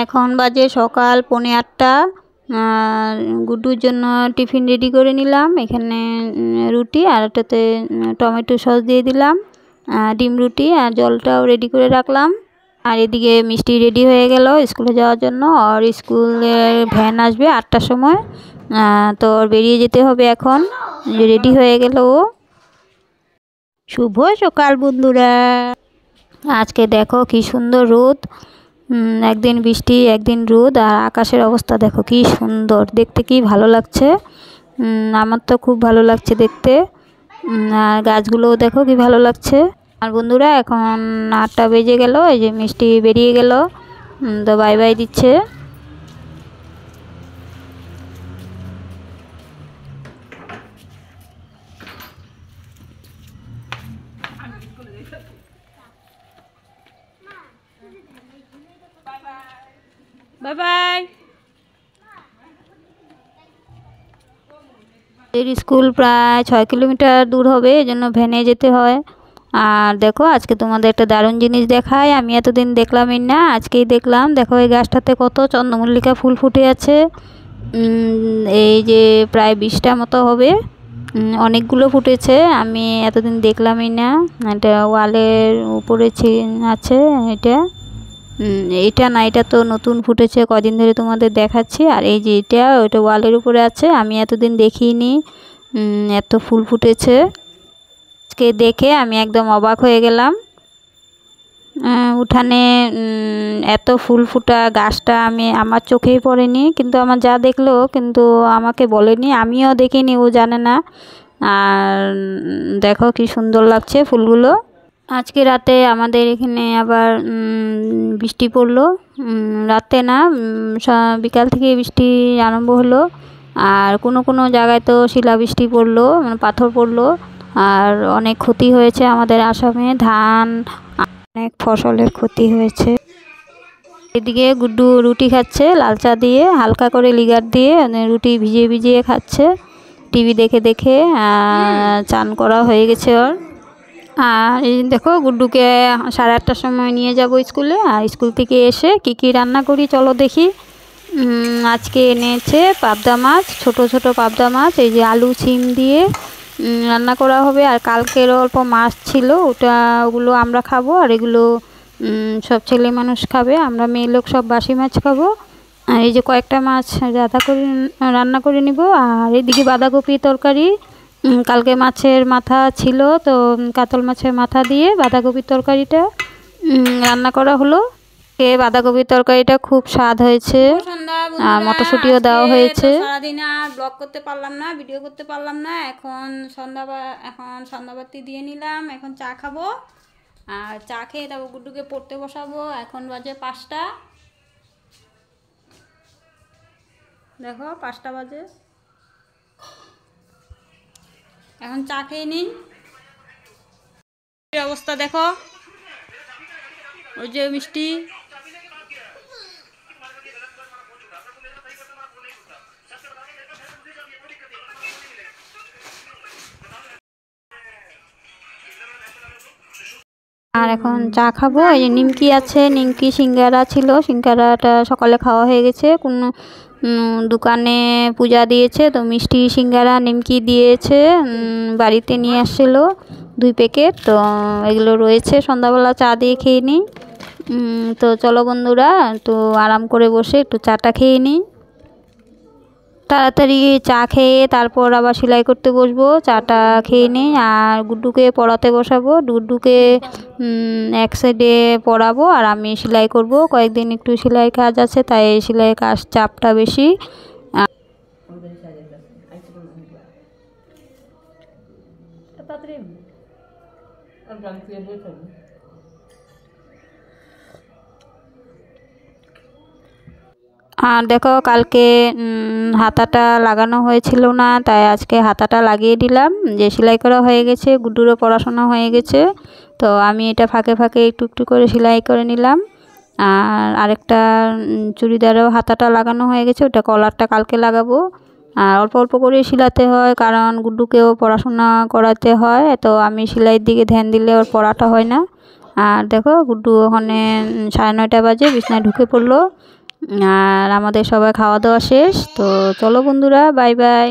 এখন বাজে সকাল 8:45। গুড্ডুর জন্য টিফিন রেডি করে নিলাম। এখানে রুটি আর এটাতে টমেটো সস দিয়ে দিলাম, ডিম রুটি আর জলটাও রেডি করে রাখলাম। আর এদিকে মিষ্টি রেডি হয়ে গেল স্কুলে যাওয়ার জন্য। আর স্কুলের ভ্যান আসবে 8টার সময়, তো বেরিয়ে যেতে হবে এখন। রেডি হয়ে গেল ও। শুভ সকাল বন্ধুরা। আজকে দেখো কি সুন্দর রোদ, একদিন বৃষ্টি একদিন রোদ, আর আকাশের অবস্থা দেখো কি সুন্দর, দেখতে কি ভালো লাগছে। আমার তো খুব ভালো লাগছে দেখতে। আর গাছগুলোও দেখো কি ভালো লাগছে। আর বন্ধুরা এখন 8টা বেজে গেল, এই যে মিষ্টি বেরিয়ে গেল, তো বাই বাই দিচ্ছে। Bye bye. এর স্কুল প্রায় 6 কিলোমিটার দূর হবে, এজন্য ভ্যানে যেতে হয়। আর দেখো আজকে তোমাদের একটা দারুণ জিনিস দেখাই, আমি এতদিন দেখলামই না, আজকেই দেখলাম। দেখো এই গাছটাতে কত চন্দ্রমল্লিকা ফুল ফুটে আছে। এই যে প্রায় 20টা মতো হবে, অনেকগুলো ফুটেছে, আমি এতদিন দেখলামই না। এটা ওয়ালের উপরে আছে। এটা না, এটা তো নতুন ফুটেছে, কদিন ধরে তোমাদের দেখাচ্ছি। আর এই যে এটা, ওটা ওয়ালের উপরে আছে, আমি এতদিন দেখিনি এত ফুল ফুটেছে। আজকে দেখে আমি একদম অবাক হয়ে গেলাম। উঠানে এত ফুল ফুটা গাছটা আমার চোখেই পড়েনি, কিন্তু আমার যা দেখলো কিন্তু আমাকে বলেনি, আমিও দেখিনি, ও জানে না। আর দেখো কি সুন্দর লাগছে ফুলগুলো। আজকে রাতে আমাদের এখানে আবার বৃষ্টি পড়লো, রাতে না, বিকাল থেকে বৃষ্টি আরম্ভ হলো। আর কোনো কোনো জায়গায় তো শিলাবৃষ্টি পড়লো, মানে পাথর পড়লো। আর অনেক ক্ষতি হয়েছে আমাদের আসামে, ধান অনেক ফসলের ক্ষতি হয়েছে। এদিকে গুড্ডু রুটি খাচ্ছে লাল চা দিয়ে, হালকা করে লিগার দিয়ে রুটি ভিজিয়ে ভিজিয়ে খাচ্ছে টিভি দেখে দেখে। চান করা হয়ে গেছে ওর। আর এই দেখো গুড্ডুকে 8:30টার সময় নিয়ে যাব স্কুলে। আর স্কুল থেকে এসে কি কি রান্না করি চলো দেখি। আজকে এনেছে পাবদা মাছ, ছোট ছোট পাবদা মাছ, এই যে আলু সিম দিয়ে রান্না করা হবে। আর কালকের অল্প মাছ ছিল, ওগুলো আমরা খাবো, আর এগুলো সব ছেলে মানুষ খাবে, আমরা মেয়ে লোক সব বাসি মাছ খাবো। আর এই যে কয়েকটা মাছ রান্না করে নিব। আর এদিকে বাঁধাকপি তরকারি, কালকে মাছের মাথা ছিল, তো কাতল মাছের মাথা দিয়ে বাঁধাকপির তরকারিটা রান্না করা হলো। বাঁধাকপির তরকারিটা খুব স্বাদ হয়েছে, আর মটরশুঁটিও দেওয়া হয়েছে। সারাদিন আর ব্লগ করতে পারলাম না, ভিডিও করতে পারলাম না। এখন সন্ধ্যাবাতি দিয়ে নিলাম, এখন চা খাবো। আর চা খেয়ে তারপর গুড্ডুকে পড়তে বসাবো। এখন বাজে 5টা, দেখো 5টা বাজে। এখন চা খেয়ে নিই। অবস্থা দেখো, ওই যে মিষ্টি। আর এখন চা খাবো। এই যে নিমকি আছে, নিমকি সিঙ্গারা ছিল, সিঙ্গারাটা সকালে খাওয়া হয়ে গেছে। কোনো দোকানে পূজা দিয়েছে, তো মিষ্টি সিঙ্গারা নিমকি দিয়েছে, বাড়িতে নিয়ে আসছিলো 2 প্যাকেট, তো এগুলো রয়েছে। সন্ধ্যাবেলা চা দিয়ে খেয়ে নিই। তো চলো বন্ধুরা, তো আরাম করে বসে একটু চাটা খেয়ে নিই। তাড়াতাড়ি চা খেয়ে তারপর আবার সেলাই করতে বসবো। চাটা খেয়ে নিই আর গুড্ডুকে পড়াতে বসাবো। গুড্ডুকে এক সাইডে পড়াবো আর আমি সেলাই করব। কয়েকদিন একটু সেলাই কাজ আছে, তাই সেলাই কাজ চাপটা বেশি। আর দেখো কালকে হাতাটা লাগানো হয়েছিল না, তাই আজকে হাতাটা লাগিয়ে দিলাম। যে সেলাই করা হয়ে গেছে, গুড্ডুরও পড়াশোনা হয়ে গেছে, তো আমি এটা ফাঁকে ফাঁকে একটু একটু করে সেলাই করে নিলাম। আর আরেকটা চুড়িদারও হাতাটা লাগানো হয়ে গেছে, ওটা কলারটা কালকে লাগাবো। আর অল্প অল্প করে সেলাতে হয়, কারণ গুড্ডুকেও পড়াশোনা করাতে হয়, তো আমি সেলাইয়ের দিকে ধ্যান দিলে ওর পড়াটা হয় না। আর দেখো গুড্ডু ওখানে 9:30 বাজে বিছনায় ঢুকে পড়লো। আর আমাদের সবাই খাওয়া দাওয়া শেষ। তো চলো বন্ধুরা, বাই বাই।